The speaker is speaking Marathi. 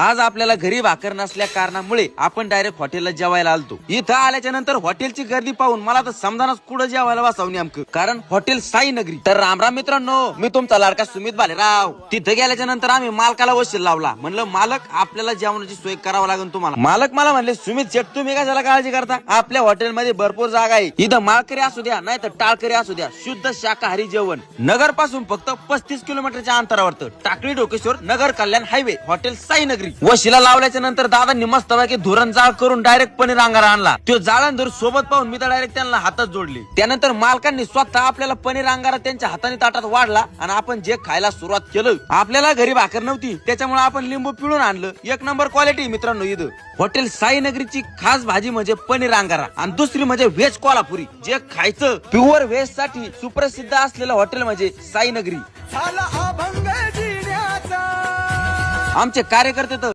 आज आपल्याला घरी भाकर नसल्या कारणामुळे आपण डायरेक्ट हॉटेलला जेवायला आलतो. इथं आल्याच्या नंतर हॉटेलची गर्दी पाहून मला तर समजानच कुठं जेवायला बसावं नेमकं, कारण हॉटेल साई नगरी. तर रामराम मित्रांनो, मी तुमचा लाडका सुमित भालेराव. तिथं गेल्याच्या नंतर आम्ही मालकाला वशील लावला. म्हणलं मालक, आपल्याला जेवणाची सोय करावं लागेल तुम्हाला. मालक मला म्हणले, सुमित शेठ तुम्ही कशाला काळजी करता, आपल्या हॉटेलमध्ये भरपूर जागा आहे. इथं माळकरी असू द्या नाही तर टाळकरी असू द्या, शुद्ध शाकाहारी जेवण. नगर पासून फक्त 35 किलोमीटरच्या अंतरावर टाकळी ढोकेश्वर नगर कल्याण हायवे हॉटेल साई नगरी. वशीला लावल्याच्या नंतर दादांनी मस्तपैकी धुरण जाळ करून डायरेक्ट पनीर अंगारा आणला. तो जाळण सोबत पाहून मी तर डायरेक्ट त्यांना हातात जोडले. त्यानंतर मालकांनी स्वतः आपल्याला पनीर अंगारा त्यांच्या हाताने ताटात वाढला आणि आपण जे खायला सुरुवात केलं. आपल्याला घरी भाकर नव्हती, त्याच्यामुळे आपण लिंबू पिळून आणलं. एक नंबर क्वालिटी मित्रांनो. इथं हॉटेल साई नगरीची खास भाजी म्हणजे पनीर अंगारा आणि दुसरी म्हणजे व्हेज कोल्हापुरी. जे खायचं प्युअर व्हेज साठी सुप्रसिद्ध असलेलं हॉटेल म्हणजे साई नगरी. आमचे कार्यकर्ते तर